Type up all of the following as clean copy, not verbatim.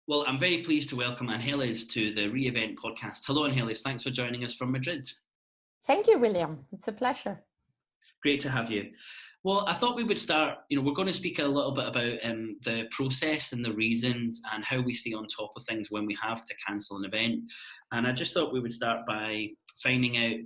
Well, I'm very pleased to welcome Ángeles to the Re-Event podcast. Hello, Ángeles. Thanks for joining us from Madrid. Thank you, William. It's a pleasure. Great to have you. Well, I thought we would start, we're going to speak a little bit about the process and the reasons and how we stay on top of things when we have to cancel an event. And I just thought we would start by finding out,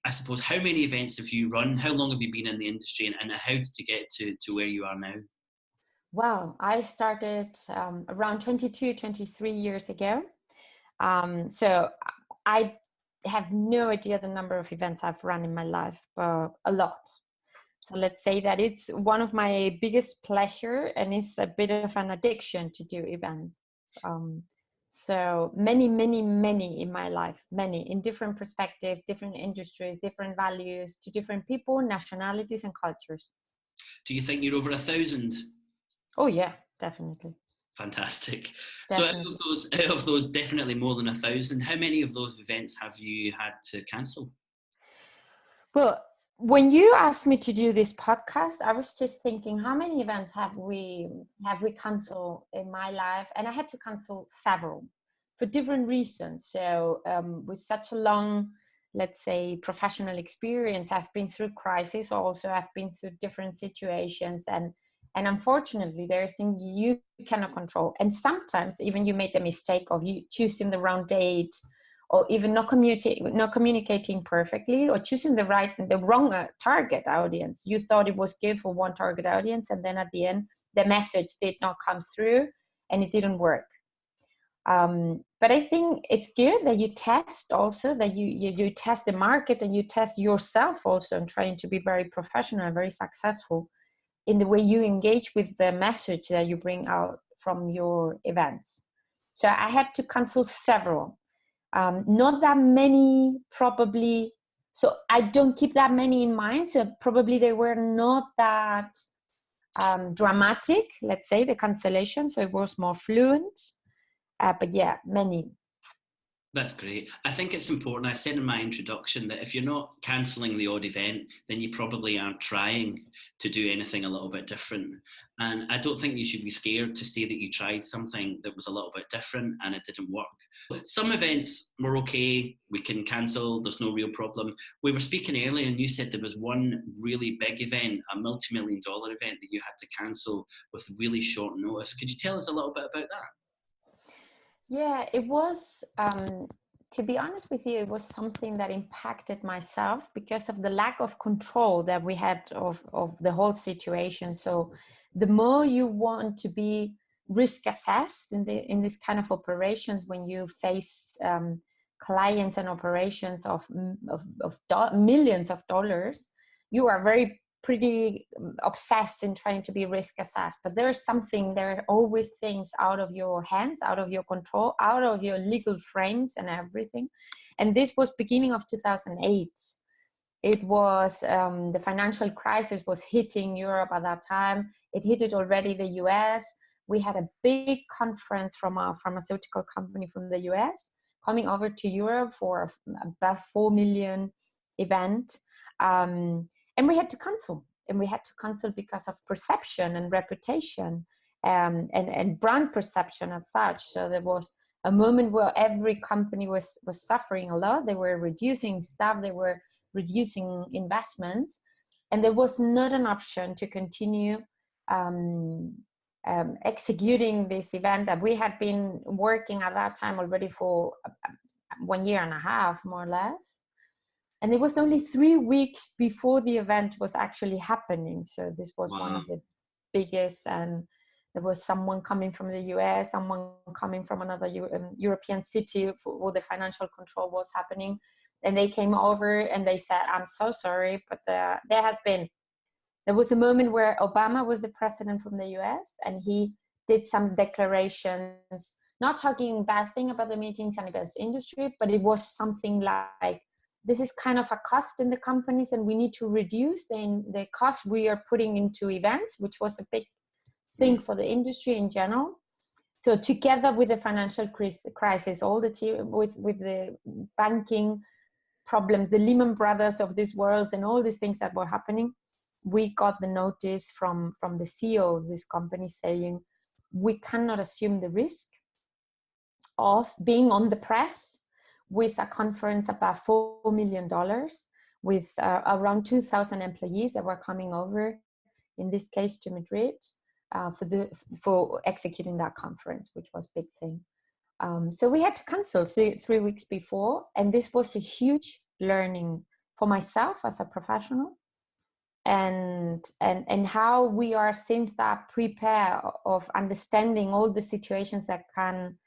I suppose, how many events have you run? How long have you been in the industry, and how did you get to where you are now? Wow, I started around 22, 23 years ago. So I have no idea the number of events I've run in my life, but a lot. So let's say that it's one of my biggest pleasure, and it's a bit of an addiction to do events. So many in my life, many in different perspectives, different industries, different values, to different people, nationalities and cultures. Do you think you're over 1,000? Oh yeah, definitely. Fantastic. Definitely. So out of those definitely more than 1,000, how many of those events have you had to cancel? Well, when you asked me to do this podcast, I was just thinking, how many events have we canceled in my life? And I had to cancel several for different reasons. So with such a long, let's say, professional experience, I've been through crisis. Also, I've been through different situations, and unfortunately, there are things you cannot control. And sometimes even you made the mistake of you choosing the wrong date, or even not communicating perfectly, or choosing the wrong target audience. You thought it was good for one target audience, and then at the end, the message did not come through, and it didn't work. But I think it's good that you test also, that you test the market, and you test yourself also, and trying to be very professional and very successful in the way you engage with the message that you bring out from your events. So I had to cancel several. Not that many, probably. So I don't keep that many in mind. So probably they were not that dramatic, let's say, the cancellation. So it was more fluent. But yeah, many. That's great. I think it's important. I said in my introduction that if you're not cancelling the odd event, then you probably aren't trying to do anything a little bit different. And I don't think you should be scared to say that you tried something that was a little bit different and it didn't work. Some events were okay, we can cancel, there's no real problem. We were speaking earlier and you said there was one really big event, a multi-million-dollar event that you had to cancel with really short notice. Could you tell us a little bit about that? Yeah, it was, to be honest with you, it was something that impacted myself because of the lack of control that we had of the whole situation. So the more you want to be risk assessed in this kind of operations, when you face clients and operations of millions of dollars, you are pretty obsessed in trying to be risk assessed. But there are always things out of your hands, out of your control, out of your legal frames and everything. And this was beginning of 2008. It was the financial crisis was hitting Europe at that time. It hit it already the US. We had a big conference from a pharmaceutical company from the US coming over to Europe for about 4 million event. And we had to cancel. And we had to cancel because of perception and reputation and brand perception as such. So there was a moment where every company was suffering a lot. They were reducing staff, they were reducing investments. And there was not an option to continue executing this event that we had been working at that time already for 1.5 years, more or less. And it was only 3 weeks before the event was actually happening. So this was one of the biggest, and there was someone coming from the US, someone coming from another European city where the financial control was happening. And they came over and they said, I'm so sorry, but there was a moment where Obama was the president from the US, and he did some declarations, not talking bad thing about the meetings and events industry, but it was something like, this is kind of a cost in the companies, and we need to reduce the cost we are putting into events, which was a big thing for the industry in general. So together with the financial crisis, all the team with the banking problems, the Lehman Brothers of this world, and all these things that were happening, we got the notice from the CEO of this company saying, we cannot assume the risk. of being on the press with a conference about $4 million with around 2,000 employees that were coming over, in this case to Madrid, for executing that conference, which was a big thing. So we had to cancel 3 weeks before, and this was a huge learning for myself as a professional, and how we are since that prepare of understanding all the situations that can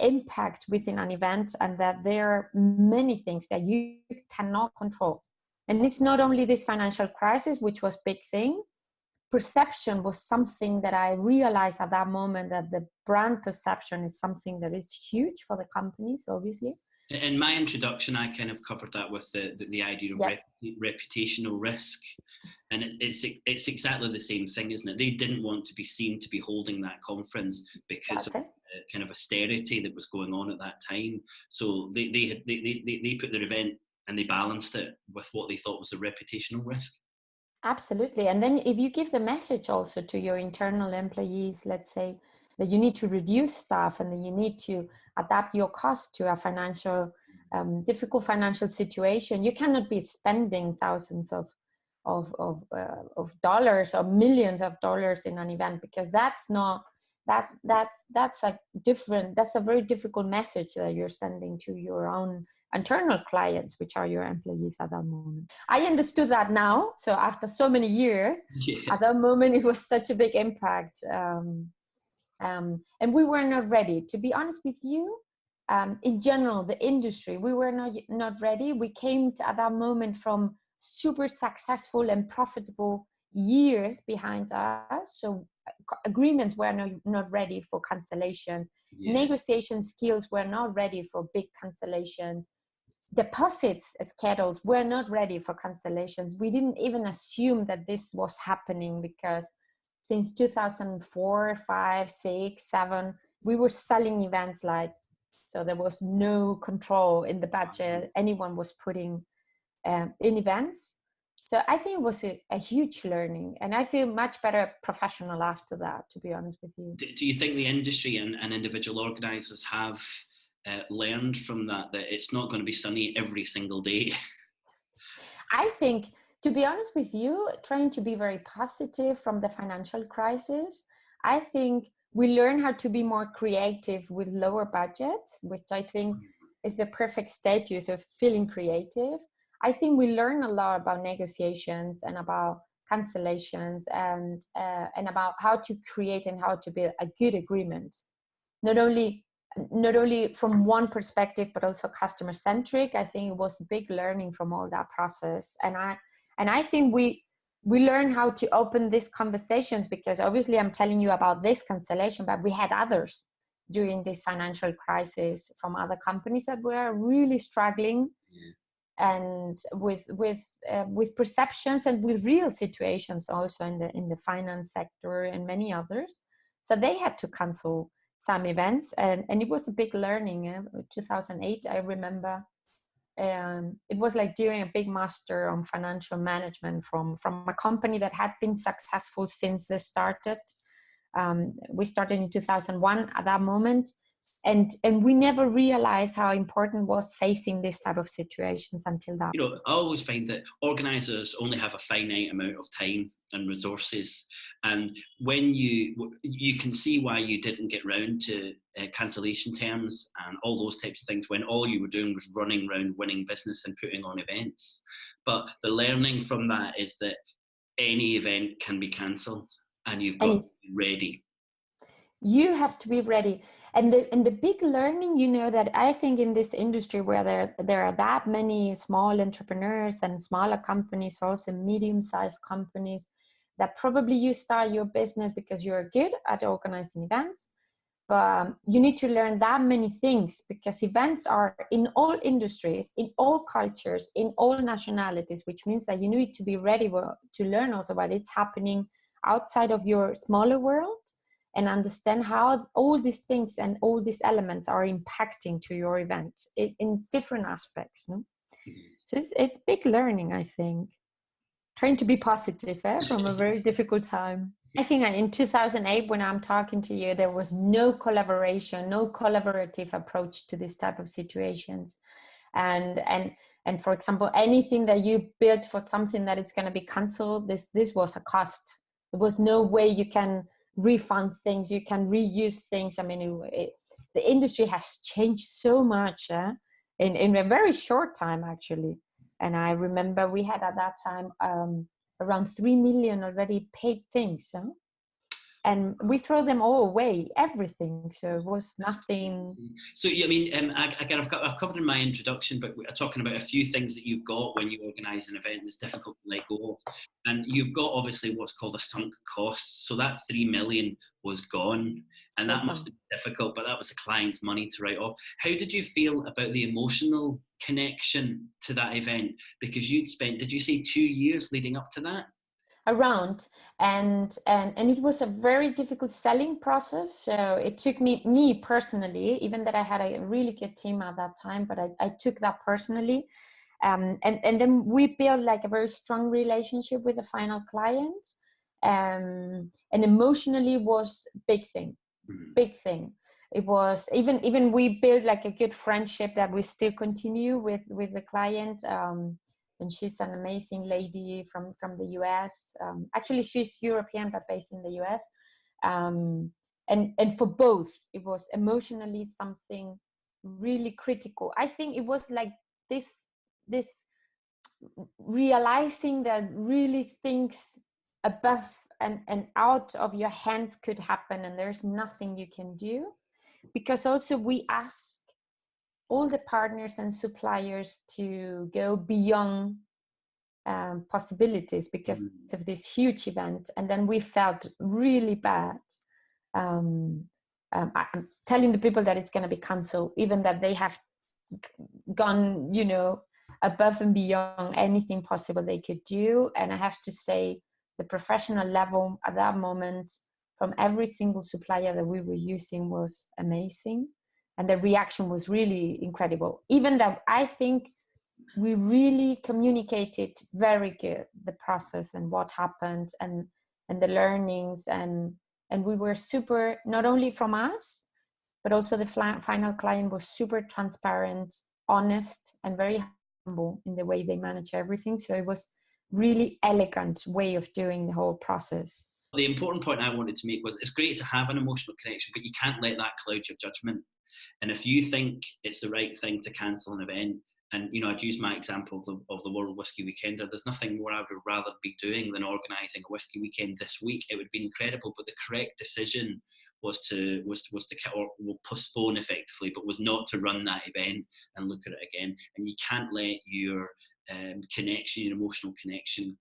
impact within an event, and that there are many things that you cannot control. And it's not only this financial crisis, which was a big thing. Perception was something that I realized at that moment, that the brand perception is something that is huge for the companies, obviously. In my introduction, I kind of covered that with the idea of reputational risk. And it's exactly the same thing, isn't it? They didn't want to be seen to be holding that conference because of kind of austerity that was going on at that time. So they put their event and they balanced it with what they thought was the reputational risk. Absolutely. And then if you give the message also to your internal employees, let's say, that you need to reduce staff and that you need to adapt your cost to a difficult financial situation, you cannot be spending thousands of dollars or millions of dollars in an event, because that's a very difficult message that you're sending to your own internal clients, which are your employees at that moment. I understood that now. So after so many years, at that moment, it was such a big impact. And we were not ready, to be honest with you. In general, the industry, we were not ready. We came at that moment from super successful and profitable years behind us. So agreements were not ready for cancellations. Negotiation skills were not ready for big cancellations. Deposits schedules were not ready for cancellations. We didn't even assume that this was happening, because since 2004, 5, 6, 7, we were selling events so there was no control in the budget anyone was putting in events. So I think it was a huge learning, and I feel much better professional after that, to be honest with you. Do you think the industry and individual organisers have learned from that it's not going to be sunny every single day? I think, to be honest with you, trying to be very positive from the financial crisis, I think we learn how to be more creative with lower budgets, which I think is the perfect status of feeling creative. I think we learn a lot about negotiations and about cancellations and about how to create and how to build a good agreement. Not only from one perspective, but also customer centric. I think it was a big learning from all that process. And I think we learn how to open these conversations, because obviously I'm telling you about this cancellation, but we had others during this financial crisis from other companies that were really struggling and with perceptions and with real situations also in the finance sector and many others. So they had to cancel some events, and it was a big learning. 2008, I remember. It was like during a big master on financial management from a company that had been successful since they started. We started in 2001 at that moment, and we never realized how important was facing this type of situations until that. I always find that organisers only have a finite amount of time and resources, and when you can see why you didn't get round to cancellation terms and all those types of things when all you were doing was running around winning business and putting on events. But the learning from that is that any event can be cancelled, and you've got to be ready. You have to be ready. And the big learning, that I think in this industry where there are that many small entrepreneurs and smaller companies, also medium-sized companies, that probably you start your business because you're good at organizing events. But you need to learn that many things, because events are in all industries, in all cultures, in all nationalities, which means that you need to be ready to learn also what is happening outside of your smaller world, and understand how all these things and all these elements are impacting to your event in different aspects. No? So it's big learning, I think. Trying to be positive from a very difficult time. I think in 2008, when I'm talking to you, there was no collaboration, no collaborative approach to this type of situations. And for example, anything that you built for something that it's going to be canceled, this was a cost. There was no way you can refund things, you can reuse things. I mean, the industry has changed so much in a very short time, actually. And I remember we had at that time around 3 million already paid things. And we throw them all away, everything. So it was nothing. So, I mean, again, I've covered in my introduction, but we're talking about a few things that you've got when you organise an event that's difficult to let go of. And you've got obviously what's called a sunk cost. So that 3 million was gone, and that must have been difficult, but that was the client's money to write off. How did you feel about the emotional connection to that event? Because you'd spent, did you say 2 years leading up to that? Around, and it was a very difficult selling process. So it took me personally, even that I had a really good team at that time, but I took that personally. And then we built like a very strong relationship with the final client. And emotionally was big thing. It was even we built like a good friendship that we still continue with the client. And she's an amazing lady from the US. Actually, she's European, but based in the US. And for both, it was emotionally something really critical. I think it was like this realizing that really things above and out of your hands could happen, and there's nothing you can do. Because also we ask all the partners and suppliers to go beyond possibilities because of this huge event. And then we felt really bad I'm telling the people that it's going to be canceled, even that they have gone, above and beyond anything possible they could do. And I have to say the professional level at that moment from every single supplier that we were using was amazing. And the reaction was really incredible. Even that I think we really communicated very good, the process and what happened and the learnings. And we were super, not only from us, but also the final client was super transparent, honest, and very humble in the way they manage everything. So it was really elegant way of doing the whole process. The important point I wanted to make was it's great to have an emotional connection, but you can't let that cloud your judgment. And if you think it's the right thing to cancel an event, and I'd use my example of the World Whisky Weekender, there's nothing more I would rather be doing than organising a whisky weekend this week. It would be incredible, but the correct decision was to postpone effectively, but was not to run that event and look at it again. And you can't let your connection, your emotional connection,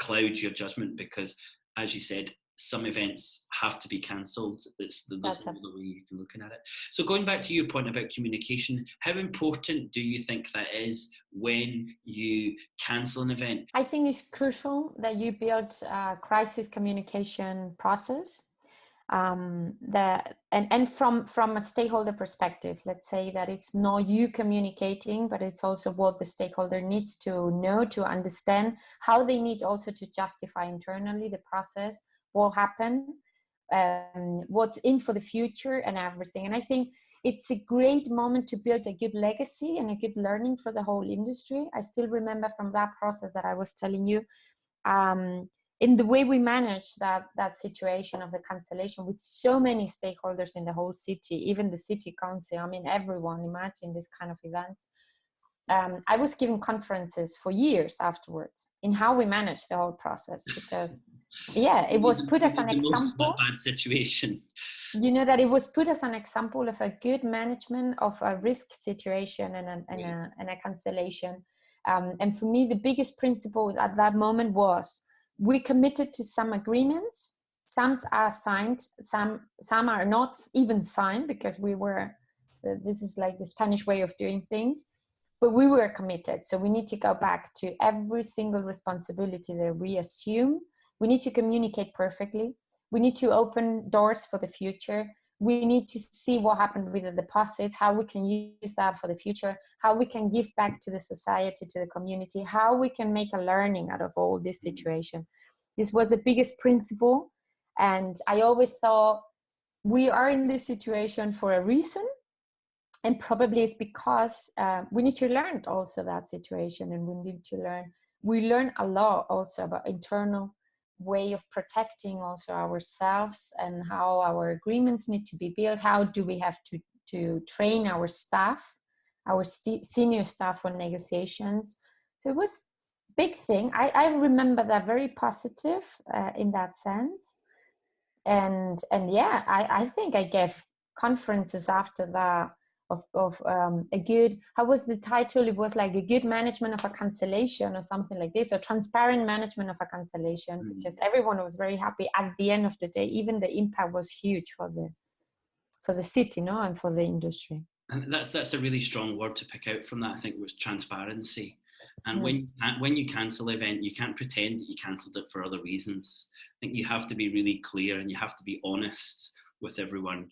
cloud your judgment, because, as you said, some events have to be cancelled. There's no other way you can look at it. So going back to your point about communication, how important do you think that is when you cancel an event? I think it's crucial that you build a crisis communication process. And from a stakeholder perspective, let's say that it's not you communicating, but it's also what the stakeholder needs to know, to understand how they need also to justify internally the process, what happened, what's in for the future and everything. And I think it's a great moment to build a good legacy and a good learning for the whole industry. I still remember from that process that I was telling you, in the way we managed that situation of the cancellation with so many stakeholders in the whole city, even the city council, I mean, everyone, imagine this kind of events. I was giving conferences for years afterwards in how we managed the whole process, because it was put as an example. Bad situation. That it was put as an example of a good management of a risk situation and a cancellation. And for me, the biggest principle at that moment was we committed to some agreements. Some are signed, some are not even signed, because we were, this is like the Spanish way of doing things, but we were committed. So we need to go back to every single responsibility that we assume. We need to communicate perfectly. We need to open doors for the future. We need to see what happened with the deposits, how we can use that for the future, how we can give back to the society, to the community, how we can make a learning out of all this situation. This was the biggest principle And I always thought we are in this situation for a reason. And probably it's because we need to learn also that situation, and we learn a lot also about internal way of protecting also ourselves and how our agreements need to be built. How do we have to train our staff, our senior staff for negotiations? So it was a big thing. I remember that very positive in that sense. And yeah, I think I gave conferences after that of a good, how was the title? It was like a good management of a cancellation or something like this, or transparent management of a cancellation, because everyone was very happy at the end of the day. Even the impact was huge for the city, no, and for the industry. And that's a really strong word to pick out from that, I think, was transparency. And when you cancel an event, you can't pretend that you cancelled it for other reasons. I think you have to be really clear, and you have to be honest with everyone.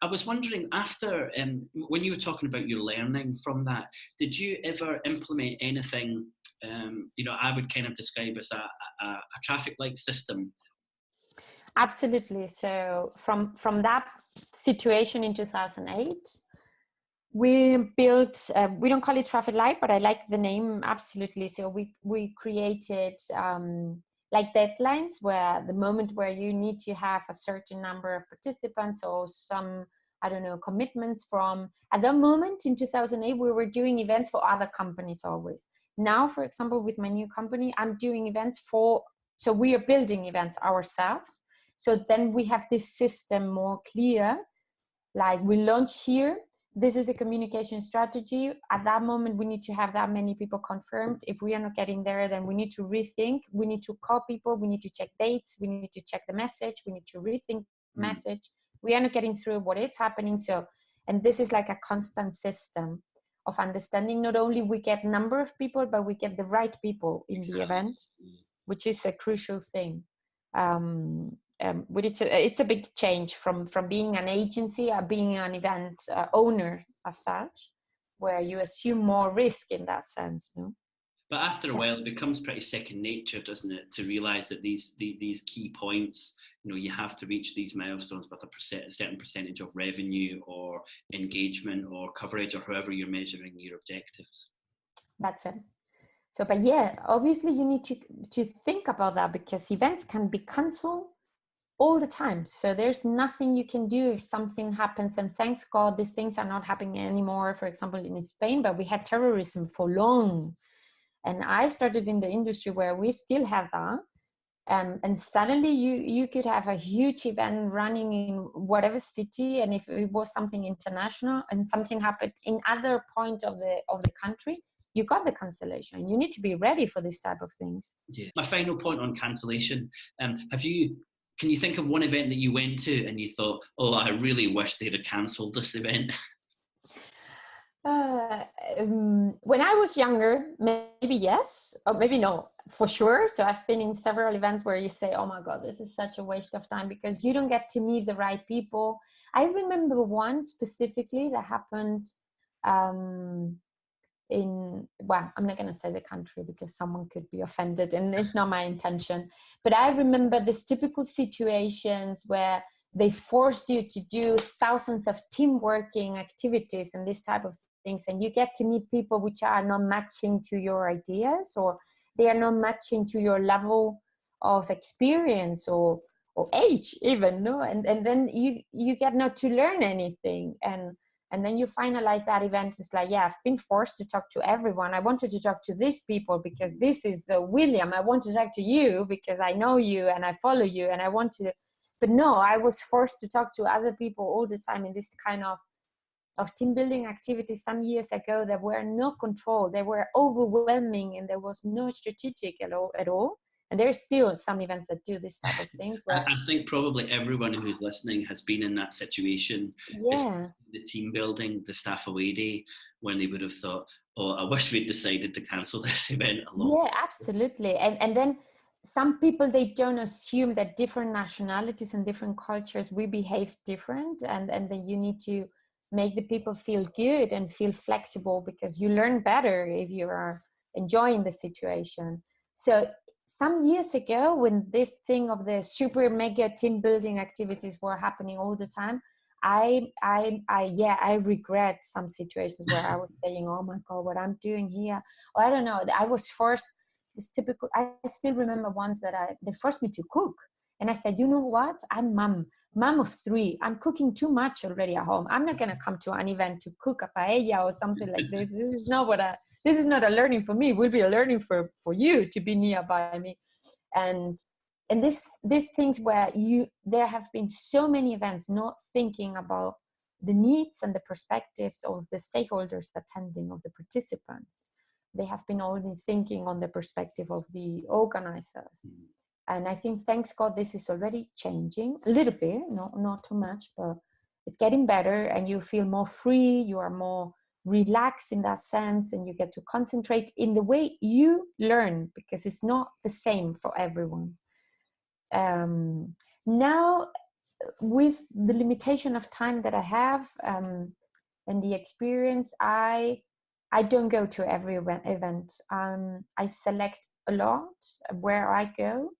I was wondering, after when you were talking about your learning from that, did you ever implement anything I would kind of describe as a traffic light system? Absolutely. So from that situation in 2008, we built, we don't call it traffic light, but I like the name, absolutely. So we created like deadlines, where the moment where you need to have a certain number of participants or some, I don't know, commitments from, at that moment in 2008, we were doing events for other companies always. Now, for example, with my new company, I'm doing events so we are building events ourselves. So then we have this system more clear, like we launch here. This is a communication strategy. At that moment, we need to have that many people confirmed. If we are not getting there, then we need to rethink. We need to call people. We need to check dates. We need to check the message. We need to rethink the message. We are not getting through what is happening. So, and this is like a constant system of understanding. Not only we get number of people, but we get the right people in the event, which is a crucial thing. But it's a big change from being an agency being an event owner as such, where you assume more risk in that sense, no? But after a while, it becomes pretty second nature, doesn't it, to realise that these key points, you have to reach these milestones with a certain percentage of revenue or engagement or coverage, or however you're measuring your objectives. That's it. So, but yeah, obviously you need to think about that, because events can be cancelled all the time. So there's nothing you can do if something happens, and thanks God these things are not happening anymore, for example in Spain, but we had terrorism for long, and I started in the industry where we still have that, and suddenly you could have a huge event running in whatever city, and if it was something international and something happened in other point of the country, you got the cancellation. You need to be ready for this type of things. Yeah. My final point on cancellation, can you think of one event that you went to and you thought, oh, I really wish they'd have cancelled this event? When I was younger, maybe yes, or maybe no, for sure. So I've been in several events where you say, oh my God, this is such a waste of time, because you don't get to meet the right people. I remember one specifically that happened I'm not going to say the country because someone could be offended, and it's not my intention. But I remember these typical situations where they force you to do thousands of team working activities and this type of things, and you get to meet people which are not matching to your ideas, or they are not matching to your level of experience or age even, no? And then you get not to learn anything, and then you finalize that event. It's like, yeah, I've been forced to talk to everyone. I wanted to talk to these people because this is William. I want to talk to you because I know you and I follow you and I want to. But no, I was forced to talk to other people all the time in this kind of team building activities some years ago that were no control. They were overwhelming and there was no strategic at all. And there's still some events that do this type of things. Where I think probably everyone who's listening has been in that situation. Yeah. The team building, the staff away day, when they would have thought, oh, I wish we'd decided to cancel this event alone. Yeah, absolutely. And then some people, they don't assume that different nationalities and different cultures, we behave different. And then you need to make the people feel good and feel flexible, because you learn better if you are enjoying the situation. So some years ago, when this thing of the super mega team building activities were happening all the time, I regret some situations where I was saying, oh my God, what I'm doing here. Or I don't know, I was forced, this typical, I still remember once that they forced me to cook. And I said, you know what? I'm mom of 3. I'm cooking too much already at home. I'm not going to come to an event to cook a paella or something like this. This is not a learning for me. It will be a learning for you to be nearby me. And these things where there have been so many events not thinking about the needs and the perspectives of the stakeholders attending, of the participants. They have been only thinking on the perspective of the organizers. And I think, thanks God, this is already changing a little bit, not too much, but it's getting better, and you feel more free, you are more relaxed in that sense, and you get to concentrate in the way you learn, because it's not the same for everyone. Now, with the limitation of time that I have and the experience, I don't go to every event. I select a lot where I go.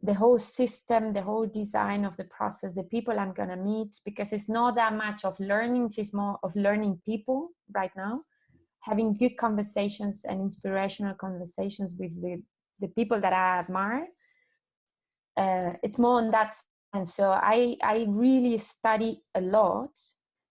The whole system, the whole design of the process, the people I'm going to meet, because it's not that much of learning, it's more of learning people right now, having good conversations and inspirational conversations with the people that I admire. It's more on that sense. So I really study a lot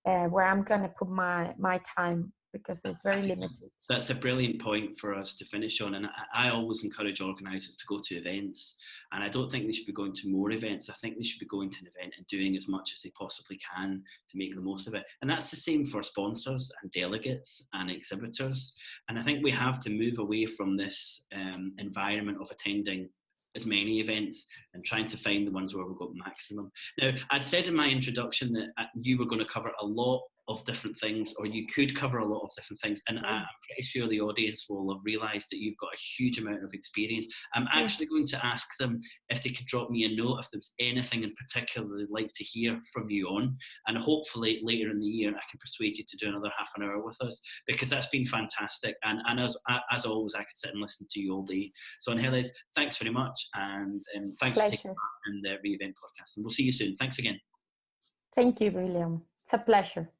where I'm going to put my time, because it's very limited. That's a brilliant point for us to finish on. And I always encourage organisers to go to events. And I don't think they should be going to more events. I think they should be going to an event and doing as much as they possibly can to make the most of it. And that's the same for sponsors and delegates and exhibitors. And I think we have to move away from this environment of attending as many events and trying to find the ones where we've got maximum. Now, I'd said in my introduction that you were going to cover a lot of different things, or you could cover a lot of different things, and I'm pretty sure the audience will have realised that you've got a huge amount of experience. I'm actually going to ask them if they could drop me a note if there's anything in particular they'd like to hear from you on, and hopefully later in the year I can persuade you to do another half an hour with us, because that's been fantastic, and as always, I could sit and listen to you all day. So Ángeles, thanks very much, and thanks for taking part in the Re-Event podcast, and we'll see you soon. Thanks again. Thank you, William. It's a pleasure.